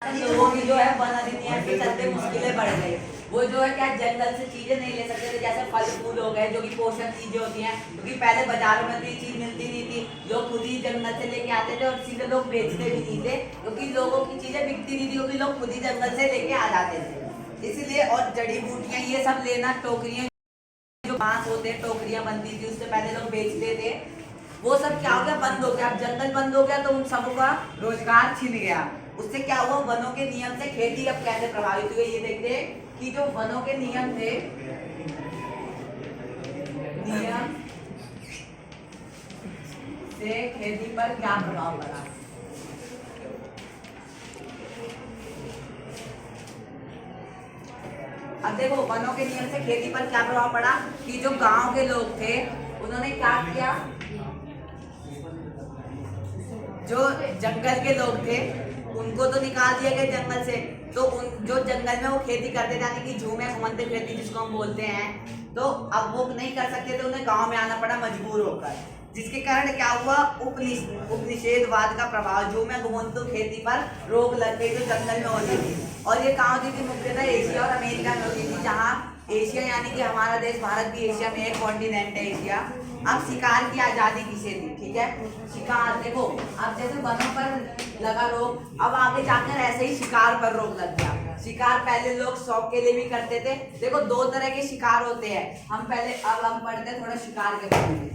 लोगों की जो है वन अधिनियम के चलते मुश्किलें बढ़ गई। वो जो है क्या जंगल से चीजें नहीं ले सकते थे, जैसे फल फूल हो गए जो कि पोषण चीजें होती हैं, क्योंकि पहले बाजारों में तो ये चीज मिलती नहीं थी। लोग खुद ही जंगल से लेके आते थे और सीधे लोग बेचते भी नहीं थे, क्योंकि लोगों की चीजें बिकती नहीं थी, क्योंकि लोग खुद ही जंगल से लेके आ जाते थे इसलिए। और जड़ी बूटियां ये सब लेना, टोकरियां जो बांस होते हैं टोकरियां बनती थी उससे पहले लोग बेचते थे, वो सब क्या हो गया, बंद हो गया। अब जंगल बंद हो गया तो उन सबका रोजगार छिन गया। उससे क्या हुआ, वनों के नियम से खेती अब कैसे प्रभावित हुई, ये देखते हैं कि जो वनों के नियम थे, नियम से खेती पर क्या प्रभाव पड़ा। अब देखो वनों के नियम से खेती पर क्या प्रभाव पड़ा कि जो गांव के लोग थे उन्होंने क्या किया, जो जंगल के लोग थे उनको तो निकाल दिया गया जंगल से, तो उन जो जंगल में वो खेती करते थे, यानी कि झूमे घुमंते खेती जिसको हम बोलते हैं, तो अब वो नहीं कर सकते थे, उन्हें गांव में आना पड़ा मजबूर होकर, जिसके कारण क्या हुआ, उपनिषेधवाद का प्रभाव, झूमे घुमंतु खेती पर रोक लग गई जो जंगल में होती थी। और ये कहाँ होती थी, मुख्यतः एशिया और अमेरिका में होती थी, जहाँ एशिया यानी कि हमारा देश भारत भी एशिया में एक कॉन्टिनेंट है एशिया। अब शिकार की आजादी किसे दी, ठीक है, शिकार देखो अब जैसे वनों पर लगा रोक, अब आगे जाकर ऐसे ही शिकार पर रोक लग गया। शिकार पहले लोग शौक के लिए भी करते थे। देखो दो तरह के शिकार होते हैं, हम पहले अब हम पढ़ते हैं थोड़ा शिकार के बारे में।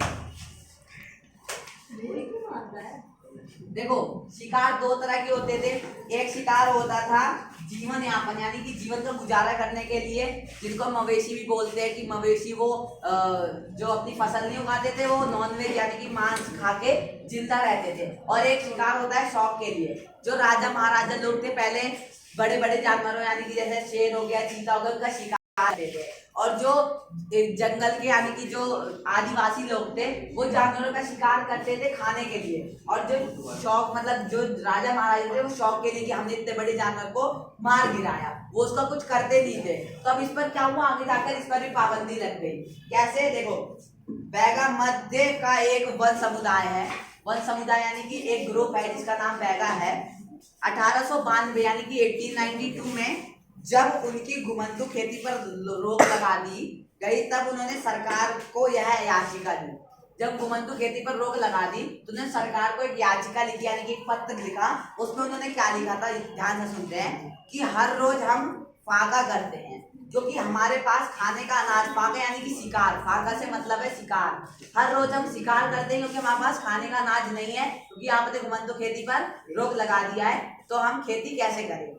देखो शिकार दो तरह के होते थे, एक शिकार होता था जीवन यापन, यानी कि जीवन का गुजारा करने के लिए, जिनको मवेशी भी बोलते हैं, कि मवेशी वो जो अपनी फसल नहीं उगाते थे, वो नॉनवेज यानी कि मांस खा के जिंदा रहते थे। और एक शिकार होता है शौक के लिए, जो राजा महाराजा लोग थे पहले बड़े बड़े जानवरों यानी कि जैसे शेर हो गया, चीता हो गया, उनका शिकार करते थे। और जो जंगल के यानी कि जो आदिवासी लोग थे वो जानवरों का शिकार करते थे खाने के लिए, और जो शौक मतलब जो राजा महाराजा थे वो शौक के लिए कि हमने इतने बड़े जानवर को मार गिराया, वो उसका कुछ करते नहीं थे। तो अब इस पर क्या हुआ, आगे जाकर इस पर भी पाबंदी लग गई। कैसे, देखो बैगा मध्य का एक वन समुदाय है, वन समुदाय यानी कि एक ग्रुप है जिसका नाम बैगा है। 1892 यानी कि 1892 में जब उनकी घुमंतु खेती पर रोक लगा दी गई, तब उन्होंने सरकार को यह याचिका दी। जब घुमंतु खेती पर रोक लगा दी तो उन्होंने सरकार को एक याचिका लिखी, यानी कि एक पत्र लिखा। उसमें उन्होंने क्या लिखा था, ध्यान से सुनते हैं कि हर रोज हम फाका करते हैं, क्योंकि हमारे पास खाने का अनाज, फाका यानी कि शिकार, फाका से मतलब है शिकार, हर रोज हम शिकार करते हैं क्योंकि हमारे पास खाने का अनाज नहीं है, क्योंकि आपने घुमंतु खेती पर रोक लगा दिया है, तो हम खेती कैसे करें।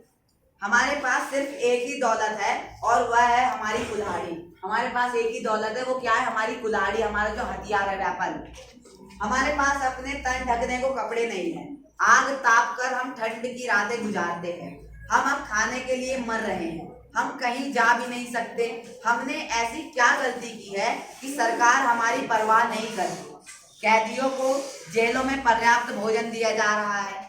हमारे पास सिर्फ एक ही दौलत है और वह है हमारी कुल्हाड़ी। हमारे पास एक ही दौलत है, वो क्या है, हमारी कुल्हाड़ी, हमारा जो हथियार है वेपन। हमारे पास अपने तन ढकने को कपड़े नहीं है, आग ताप कर हम ठंड की रातें गुजारते हैं। हम अब खाने के लिए मर रहे हैं, हम कहीं जा भी नहीं सकते। हमने ऐसी क्या गलती की है कि सरकार हमारी परवाह नहीं करती। कैदियों को जेलों में पर्याप्त भोजन दिया जा रहा है,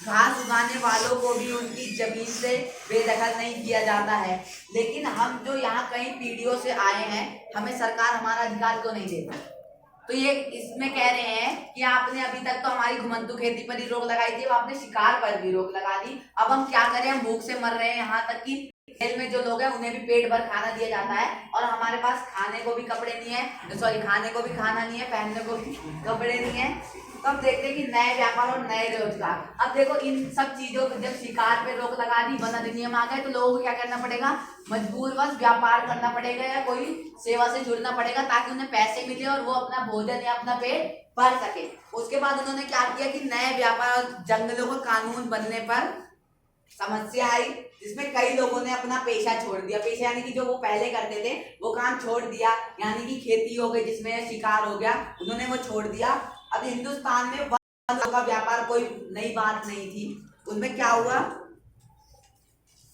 घास उगाने वालों को भी उनकी जमीन से बेदखल नहीं किया जाता है, लेकिन हम जो यहाँ कई पीढ़ियों से आए हैं, हमें सरकार हमारा अधिकार क्यों नहीं देता। तो ये इसमें कह रहे हैं कि आपने अभी तक तो हमारी घुमंतु खेती पर ही रोक लगाई थी, अब आपने शिकार पर भी रोक लगा दी, अब हम क्या करें, हम भूख से मर रहे हैं। यहाँ तक कि जेल में जो लोग हैं उन्हें भी पेट भर खाना दिया जाता है, और हमारे पास खाने को भी कपड़े नहीं है, सॉरी खाने को भी खाना नहीं है, पहनने को भी कपड़े नहीं है। तो अब देखते हैं कि नए व्यापार और नए रोजगार। अब देखो इन सब चीजों को, जब शिकार पे रोक लगा दी, वन अधिनियम आ गए, तो लोगों को क्या करना पड़ेगा, मजबूरवश व्यापार करना पड़ेगा या कोई सेवा से जुड़ना पड़ेगा, ताकि उन्हें पैसे मिले और वो अपना भोजन या अपना पेट भर सके। उसके बाद उन्होंने क्या किया कि नए व्यापार और जंगलों का कानून बनने पर समस्या आई, जिसमें कई लोगों ने अपना पेशा छोड़ दिया। पेशा यानी कि जो वो पहले करते थे वो काम छोड़ दिया, यानी कि खेती हो गई जिसमें शिकार हो गया, उन्होंने वो छोड़ दिया। अब हिंदुस्तान में वन का व्यापार कोई नई बात नहीं थी। उसमें क्या हुआ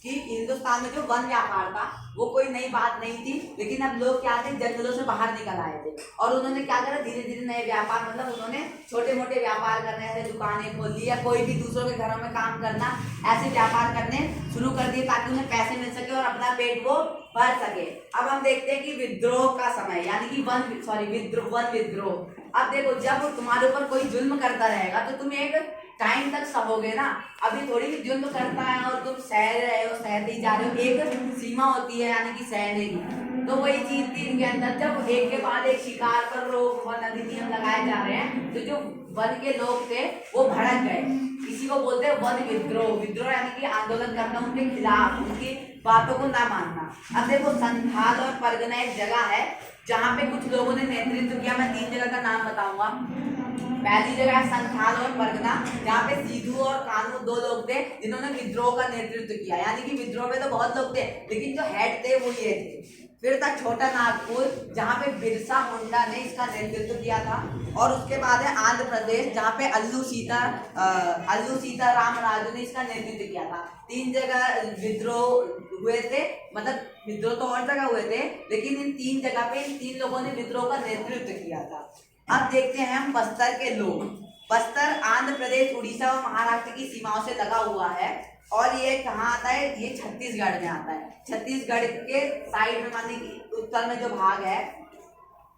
कि हिंदुस्तान में जो वन व्यापार था वो कोई नई बात नहीं थी, लेकिन अब लोग क्या थे, जंगलों से बाहर निकल आए थे, और उन्होंने क्या करा, धीरे धीरे नए व्यापार, मतलब उन्होंने छोटे मोटे व्यापार करने, ऐसे दुकानें खोल ली या कोई भी दूसरों के घरों में काम करना, ऐसे व्यापार करने शुरू कर दिए ताकि उन्हें पैसे मिल सके और अपना पेट वो भर सके। अब हम देखते हैं कि विद्रोह का समय, यानी कि वन विद्रोह। अब देखो जब तुम्हारे ऊपर कोई जुल्म करता रहेगा तो तुम एक टाइम तक सहोगे ना। अभी थोड़ी युद्ध करता है और तुम सह रहे हो, सहते ही जा रहे हो, एक सीमा होती है यानी कि सहने की। तो वही चीज थी इनके अंदर, जब एक के बाद एक शिकार पर रोक वन अधिनियम लगाए जा रहे हैं, तो जो वन के लोग थे वो भड़क गए। इसी को बोलते हैं वन विद्रोह। विद्रोह यानी कि आंदोलन करना उनके खिलाफ, उनकी बातों को ना मानना। अब देखो संथाल और परगना एक जगह है जहाँ पे कुछ लोगों ने नेतृत्व किया। मैं 3 जगह का नाम बताऊंगा। पहली जगह है संथाल और परगना, जहाँ पे सीधू और कानू 2 लोग थे जिन्होंने विद्रोह का नेतृत्व किया। यानी कि विद्रोह में तो बहुत लोग थे लेकिन जो हेड थे वो ये थे। फिर था छोटा नागपुर, जहाँ पे बिरसा मुंडा ने इसका नेतृत्व किया था। और उसके बाद है आंध्र प्रदेश, जहाँ पे अल्लू सीता राम राजू ने इसका नेतृत्व किया था। 3 जगह विद्रोह हुए थे, मतलब विद्रोह तो और जगह हुए थे लेकिन इन 3 जगह पे इन 3 लोगों ने विद्रोह का नेतृत्व किया था। अब देखते हैं हम बस्तर के लोग। बस्तर आंध्र प्रदेश, उड़ीसा और महाराष्ट्र की सीमाओं से लगा हुआ है। और ये कहाँ आता है? ये छत्तीसगढ़ में आता है। छत्तीसगढ़ के साइड में, मानिए कि उत्तर में जो भाग है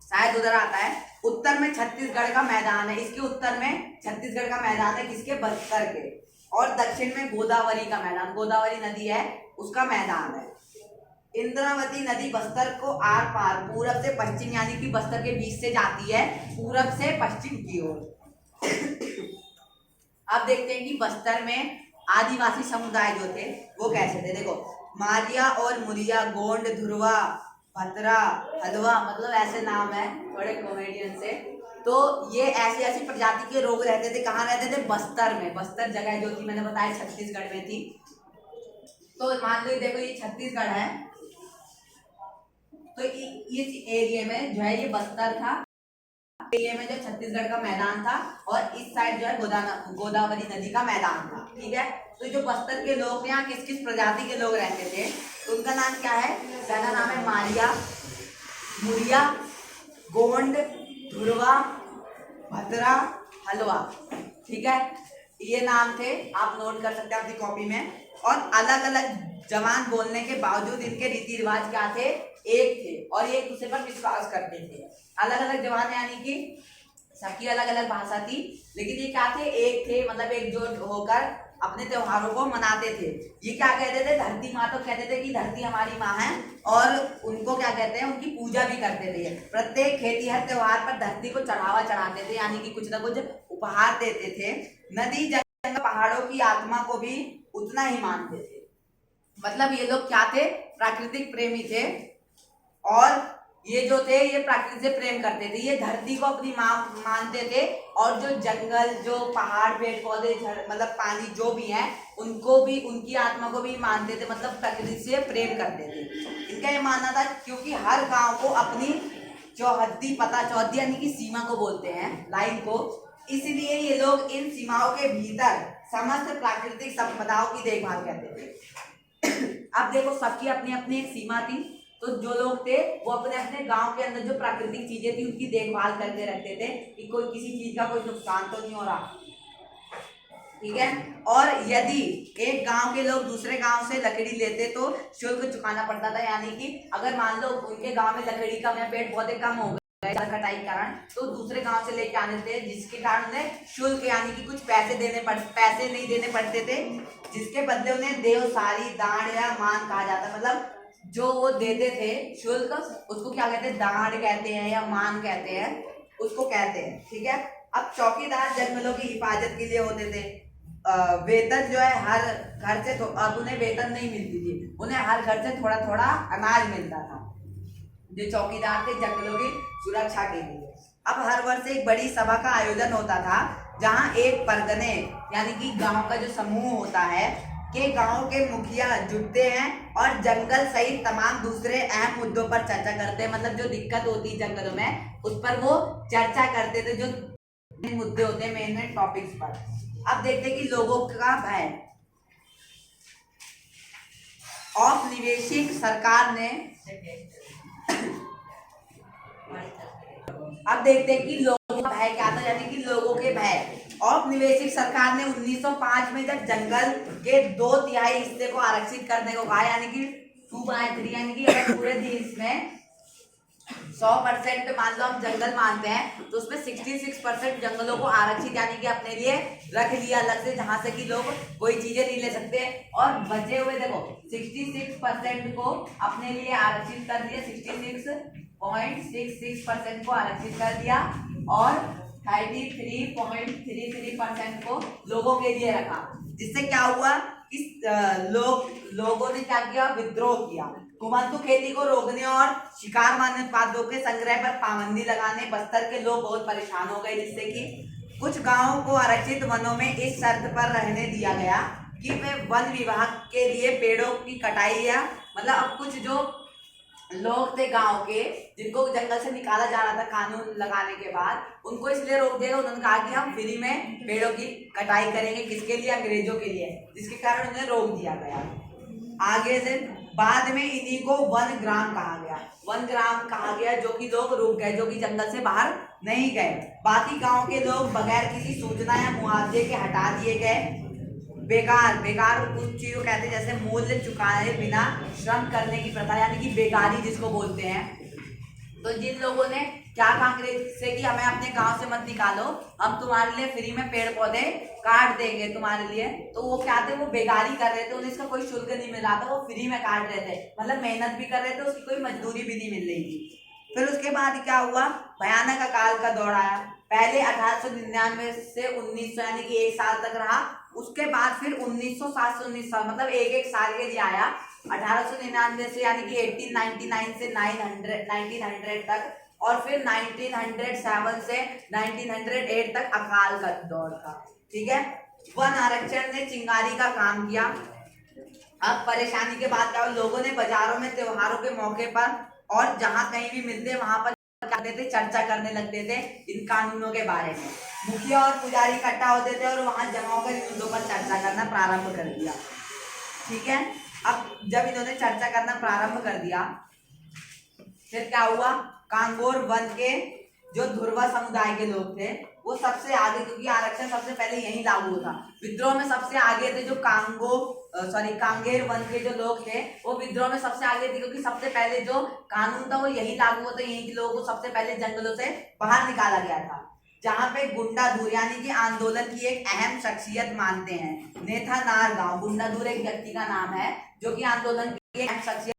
शायद उधर आता है। उत्तर में छत्तीसगढ़ का मैदान है, इसके उत्तर में छत्तीसगढ़ का मैदान है, किसके? बस्तर के। और दक्षिण में गोदावरी का मैदान, गोदावरी नदी है उसका मैदान है। इंद्रावती नदी बस्तर को आर पार पूरब से पश्चिम, यानी कि बस्तर के बीच से जाती है पूरब से पश्चिम की ओर। अब देखते हैं कि बस्तर में आदिवासी समुदाय जो थे वो कैसे थे। देखो मारिया और मुरिया, गोंड, धुरवा, भतरा, हलवा, मतलब ऐसे नाम है थोड़े कॉमेडियन से। तो ये ऐसी ऐसी प्रजाति के लोग रहते थे। कहाँ रहते थे? बस्तर में। बस्तर जगह जो थी मैंने बताया छत्तीसगढ़ में थी। तो मान लो देखो ये छत्तीसगढ़ है, तो इस एरिया में जो है ये बस्तर था, एरिया में जो छत्तीसगढ़ का मैदान था, और इस साइड जो है गोदावरी नदी का मैदान था। ठीक है। तो जो बस्तर के लोग यहाँ किस किस प्रजाति के लोग रहते थे, तो उनका नाम क्या है? पहला नाम है मारिया, मुरिया, गोंड, धुरवा, भतरा, हलवा। ठीक है, ये नाम थे, आप नोट कर सकते हैं अपनी कॉपी में। और अलग अलग जबान बोलने के बावजूद इनके रीति रिवाज क्या थे? एक थे, और ये एक दूसरे पर विश्वास करते थे। अलग अलग जबान यानी कि सबकी अलग अलग भाषा थी, लेकिन ये क्या थे? एक थे, मतलब एकजुट होकर अपने त्योहारों को मनाते थे। ये क्या कहते थे? धरती माँ, तो कहते थे कि धरती हमारी माँ है, और उनको क्या कहते हैं? उनकी पूजा भी करते थे। प्रत्येक खेती हर त्योहार पर धरती को चढ़ावा चढ़ाते थे, यानी कि कुछ ना कुछ उपहार देते थे। नदी जंगल पहाड़ों की आत्मा को भी उतना ही मानते थे। मतलब ये लोग क्या थे? प्राकृतिक प्रेमी थे, और ये जो थे ये प्रकृति से प्रेम करते थे। ये धरती को अपनी माँ मानते थे, और जो जंगल, जो पहाड़, पेड़ पौधे, मतलब पानी जो भी है, उनको भी, उनकी आत्मा को भी मानते थे, मतलब प्रकृति से प्रेम करते थे। इनका ये मानना था, क्योंकि हर गांव को अपनी चौहद्दी पता, चौहद्दी यानी कि सीमा को बोलते हैं, लाइन को, इसलिए ये लोग इन सीमाओं के भीतर समस्त प्राकृतिक संपदाओं की देखभाल करते थे। अब देखो सबकी अपनी अपनी एक सीमा थी, तो जो लोग थे वो अपने अपने गांव के अंदर जो प्राकृतिक चीजें थी उनकी देखभाल करके रखते थे कि कोई किसी चीज का कोई नुकसान तो नहीं हो रहा। ठीक है। और यदि एक गांव के लोग दूसरे गांव से लकड़ी लेते तो शुल्क चुकाना पड़ता था, यानी कि अगर मान लो उनके गांव में लकड़ी कम या पेड़ पौधे कम हो गए कटाई के कारण, तो दूसरे गांव से लेके आने थे, जिसके कारण उन्हें शुल्क यानी कि कुछ पैसे नहीं देने पड़ते थे, जिसके बदले उन्हें देवसारी, दांड या मान कहा जाता। मतलब जो वो देते थे शुल्क, उसको क्या कहते हैं? दांड कहते हैं या मान कहते हैं, उसको कहते हैं। ठीक है। अब चौकीदार जंगलों की हिफाजत के लिए होते थे। वेतन जो है हर घर से, तो अब उन्हें वेतन नहीं मिलती थी, उन्हें हर घर से थोड़ा थोड़ा अनाज मिलता था, जो चौकीदार थे जंगलों की सुरक्षा के लिए। अब हर वर्ष एक बड़ी सभा का आयोजन होता था, जहां एक परगने यानी कि गांव का जो समूह होता है के गांव के मुखिया जुटते हैं और जंगल सहित तमाम दूसरे अहम मुद्दों पर चर्चा करते हैं। मतलब जो दिक्कत होती है जंगलों में उस पर वो चर्चा करते थे, जो मुद्दे होते हैं मेन टॉपिक्स पर। अब देखते हैं कि लोगों का भय। औपनिवेशिक सरकार ने अब देखते हैं कि लोगों का भय क्या था, यानी कि लोगों के भय। औपनिवेशिक सरकार ने 1905 में जब जंगल के 2/3 हिस्से को आरक्षित करने को कहा, यानी कि 2/3, यानी कि अगर पूरे देश में 100% मान लो हम जंगल मानते हैं, तो उसमें 66% जंगलों को आरक्षित यानी कि अपने लिए रख लिया अलग से, जहां से कि लोग कोई चीजें नहीं ले सकते। और बचे हुए देखो 66% को अपने लिए आरक्षित कर दिया, 66.66% को आरक्षित कर दिया और 33.33% को लोगों के लिए रखा। जिससे क्या हुआ, इस लोगों ने क्या किया, विद्रोह किया। कुमंतु खेती को रोकने और शिकार मान्य उत्पादों के संग्रह पर पाबंदी लगाने बस्तर के लोग बहुत परेशान हो गए, जिससे कि कुछ गांवों को आरक्षित वनों में इस शर्त पर रहने दिया गया कि वे वन विभाग के लिए पेड़ों की कटाई या मतलब अब कुछ जो लोग थे गांव के जिनको जंगल से निकाला जा रहा था कानून लगाने के बाद, उनको इसलिए रोक दिया। उन्होंने कहा कि हम फ्री में पेड़ों की कटाई करेंगे, किसके लिए, अंग्रेजों के लिए, जिसके कारण उन्हें रोक दिया गया। आगे से बाद में इन्हीं को वन ग्राम कहा गया, वन ग्राम कहा गया, जो कि लोग रुक गए, जो कि जंगल से बाहर नहीं गए। बाकी गांव के लोग बगैर किसी सूचना या मुआवजे के हटा दिए गए। बेकार उस चीज को कहते हैं जैसे मूल्य चुकाए बिना श्रम करने की प्रथा, यानी कि बेकारी जिसको बोलते हैं। तो जिन लोगों ने क्या कहा अंग्रेज से कि हमें अपने गांव से मत निकालो, हम तुम्हारे लिए फ्री में पेड़ पौधे काट देंगे तुम्हारे लिए, तो वो क्या थे, वो बेकारी कर रहे थे, उन्हें इसका कोई शुल्क नहीं मिल रहा था, वो फ्री में काट रहे थे, मतलब मेहनत भी कर रहे थे, उसकी कोई मजदूरी भी नहीं मिल रही थी। फिर उसके बाद क्या हुआ, भयानक अकाल का दौर आया। पहले 1899 से 1900 यानी कि 1 साल तक रहा। उसके बाद फिर 1907 से 1900 मतलब एक साल के लिए आया। 1899 से यानी कि 1899 से 1900 तक, और फिर 1907 से 1908 तक अकाल का दौर था। ठीक है, वन आरक्षण ने चिंगारी का काम किया। अब परेशानी के बाद क्या हुआ, लोगों ने बाजारों में त्योहारों के मौके पर और जहां कहीं भी मिलते वहां पर करते थे, चर्चा करने लगते थे इन कानूनों के बारे में। मुखिया और पुजारी इकट्ठा होते थे और वहां जमा होकर इन मुद्दों पर चर्चा करना प्रारंभ कर दिया। ठीक है, अब जब इन्होंने चर्चा करना प्रारंभ कर दिया, फिर क्या हुआ, कांगोर वन के जो धुरवा समुदाय के लोग थे वो सबसे आगे, क्योंकि आरक्षण सबसे पहले यही लागू था। विद्रोह में सबसे आगे थे जो कांगेर वन के जो लोग थे, वो विद्रोह में सबसे आगे थे, क्योंकि सबसे पहले जो कानून था वो यही लागू होता, यही के लोगों को सबसे पहले जंगलों से बाहर निकाला गया था। जहाँ पे गुंडाधुर यानी कि आंदोलन की एक अहम शख्सियत मानते हैं नेथा नार गांव। गुंडाधुर एक व्यक्ति का नाम है जो कि आंदोलन की एक अहम शख्सियत